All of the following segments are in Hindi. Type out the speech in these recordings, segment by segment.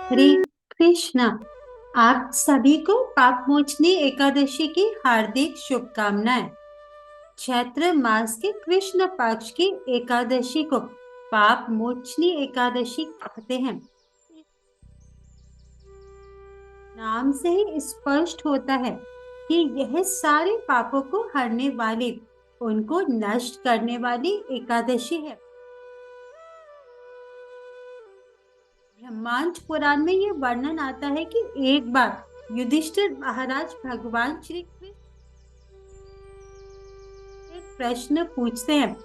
हरे कृष्णा। आप सभी को पापमोचनी एकादशी की हार्दिक शुभकामनाएं। चैत्र मास के कृष्ण पक्ष की एकादशी को पापमोचनी एकादशी कहते हैं। नाम से ही स्पष्ट होता है कि यह सारे पापों को हरने वाली, उनको नष्ट करने वाली एकादशी है। ब्रह्मांड पुराण में यह वर्णन आता है कि एक बार युधिष्ठिर महाराज भगवान श्री कृष्ण एक प्रश्न पूछते हैं।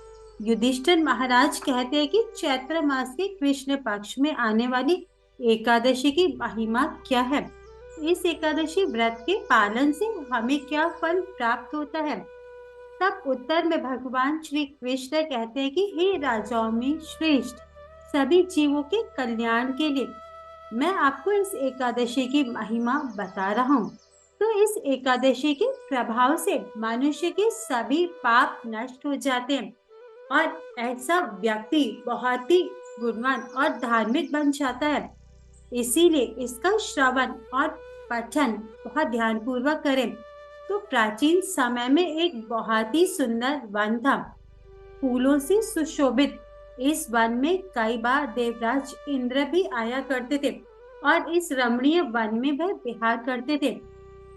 युधिष्ठिर महाराज कहते हैं कि चैत्र मास के कृष्ण पक्ष में आने वाली एकादशी की महिमा क्या है। इस एकादशी व्रत के पालन से हमें क्या फल प्राप्त होता है। तब उत्तर में भगवान श्री कृष्ण कहते हैं कि हे राजाओं में श्रेष्ठ, सभी जीवों के कल्याण के लिए मैं आपको इस एकादशी की महिमा बता रहा हूँ। तो इस एकादशी के प्रभाव से मनुष्य के सभी पाप नष्ट हो जाते हैं और ऐसा व्यक्ति बहुत ही गुणवान और धार्मिक बन जाता है। इसीलिए इसका श्रवण और पठन बहुत ध्यानपूर्वक करें। तो प्राचीन समय में एक बहुत ही सुंदर वन था, फूलों से सुशोभित। इस वन में कई बार देवराज इंद्र भी आया करते थे और इस रमणीय वन में वह विहार करते थे।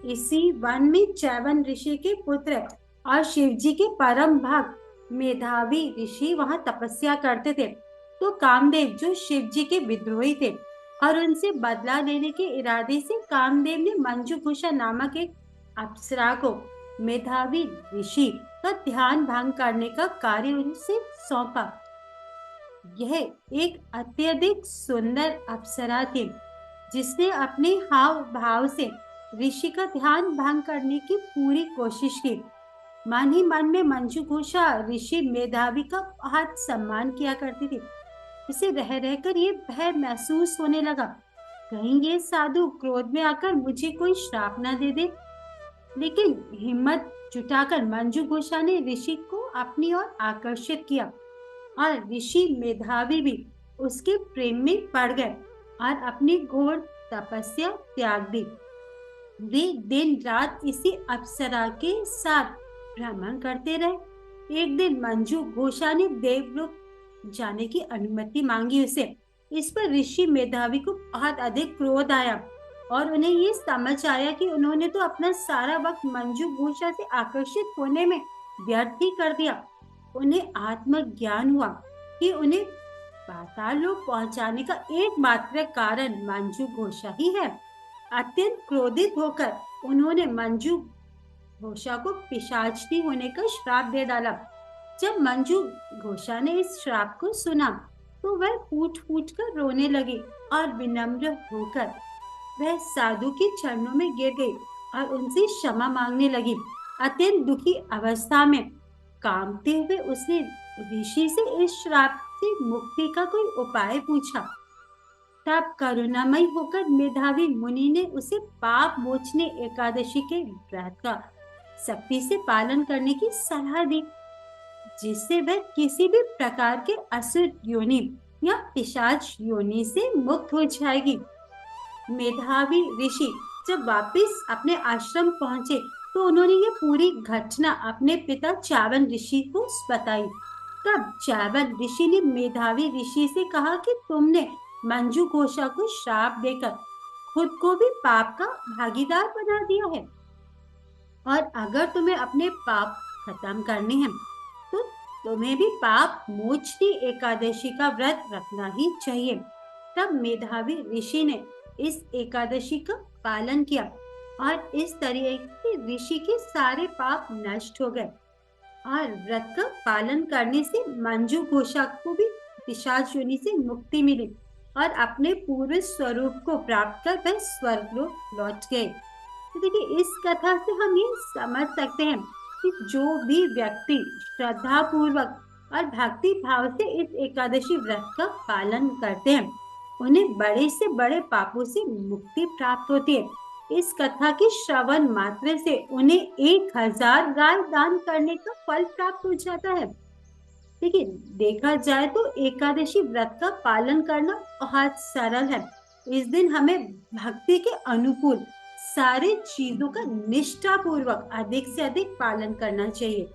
इसी वन में च्यवन ऋषि के पुत्र और शिव जी के परम भक्त मेधावी ऋषि वहां तपस्या करते थे। तो कामदेव जो शिव जी के विद्रोही थे और उनसे बदला लेने के इरादे से कामदेव ने मंजुघुषा नामक एक अप्सरा को मेधावी ऋषि का ध्यान भंग करने का कार्य उनसे सौंपा। यह एक अत्यधिक सुंदर अप्सरा थी जिसने अपने हाव भाव से ऋषि का ध्यान भंग करने की पूरी कोशिश की। मन ही मन में मंजुघोषा ऋषि मेधावी का बहुत सम्मान किया करती थी। इसे रह रहकर ये भय महसूस होने लगा, कहीं ये साधु क्रोध में आकर मुझे कोई श्राप न दे दे। लेकिन हिम्मत जुटाकर मंजुघोषा ने ऋषि को अपनी ओर आकर्षित किया और ऋषि मेधावी भी उसके प्रेम में पड़ गए और अपनी घोर तपस्या त्याग दी। वे दिन रात इसी अप्सरा के साथ भ्रमण करते रहे। एक दिन मंजू घोषा ने देवलोक जाने की अनुमति मांगी उसे। इस पर ऋषि मेधावी को बहुत अधिक क्रोध आया और उन्हें ये समझ आया कि उन्होंने तो अपना सारा वक्त मंजू घोषा से आकर्षित होने में व्यर्थ ही कर दिया। उन्हें आत्मज्ञान हुआ कि उन्हें पाताल लोक पहुंचाने का एकमात्र कारण मंजू घोषा ही है। अत्यंत क्रोधित होकर उन्होंने मंजू घोषा को पिशाचनी होने का श्राप दे डाला। जब मंजू घोषा ने इस श्राप को सुना तो वह फूट फूट कर रोने लगी और विनम्र होकर वह साधु के चरणों में गिर गई और उनसे क्षमा मांगने लगी। अत्यंत दुखी अवस्था में कांपते हुए उसने ऋषि से इस श्राप से मुक्ति का कोई उपाय पूछा। तब करुणामय होकर मेधावी मुनि ने उसे पाप मोचने एकादशी के व्रत का सख्ती से पालन करने की सलाह दी, जिससे वह किसी भी प्रकार के असुर योनि या पिशाच योनि से मुक्त हो जाएगी। मेधावी ऋषि जब वापस अपने आश्रम पहुंचे तो उन्होंने ये पूरी घटना अपने पिता च्यवन ऋषि को बताई। तब च्यवन ऋषि ने मेधावी ऋषि से कहा कि तुमने मंजू घोषा को श्राप देकर खुद को भी पाप का भागीदार बना दिया है और अगर तुम्हें अपने पाप खत्म करने हैं तो तुम्हें भी पाप मोचनी एकादशी का व्रत रखना ही चाहिए। तब मेधावी ऋषि ने इस एकादशी का पालन किया और इस तरीके से ऋषि के सारे पाप नष्ट हो गए और व्रत का पालन करने से मंजू घोषा को भी पिशाच योनि से मुक्ति मिली और अपने पूर्व स्वरूप को प्राप्त कर वह स्वर्गलोक लौट गए। तो देखिए, इस कथा से हम ये समझ सकते हैं कि जो भी व्यक्ति श्रद्धा पूर्वक और भक्ति भाव से इस एकादशी व्रत का पालन करते हैं उन्हें बड़े से बड़े पापों से मुक्ति प्राप्त होती है। इस कथा के श्रवण मात्र से उन्हें 1000 गाय दान करने का फल प्राप्त हो जाता है। देखिए, देखा जाए तो एकादशी व्रत का पालन करना बहुत सरल है इस दिन हमें भक्ति के अनुकूल सारी चीजों का निष्ठा पूर्वक अधिक से अधिक पालन करना चाहिए।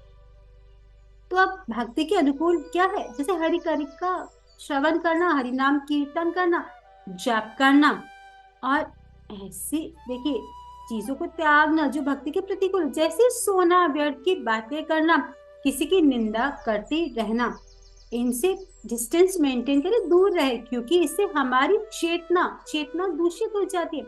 तो अब भक्ति के अनुकूल क्या है? जैसे हरि करी का श्रवण करना, हरि नाम कीर्तन करना, जप करना, और ऐसी देखिए चीजों को त्यागना जो भक्ति के प्रतिकूल, जैसे सोना, व्यर्थ की बातें करना, किसी की निंदा करते रहना, इनसे डिस्टेंस मेंटेन करें, दूर रहे, क्योंकि इससे हमारी चेतना चेतना दूषित हो जाती है।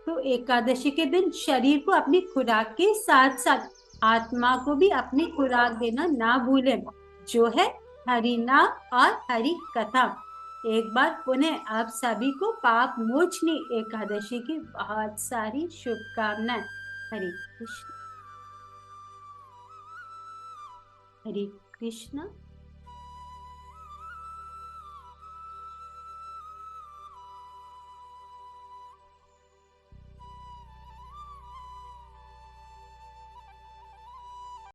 तो एकादशी के दिन शरीर को अपनी खुराक के साथ साथ आत्मा को भी अपनी खुराक देना ना भूलें, जो है हरि नाम और हरि कथा। एक बार पुनः आप सभी को पाप मोचनी एकादशी की बहुत सारी शुभकामनाएं। हरे कृष्ण। हरे कृष्ण।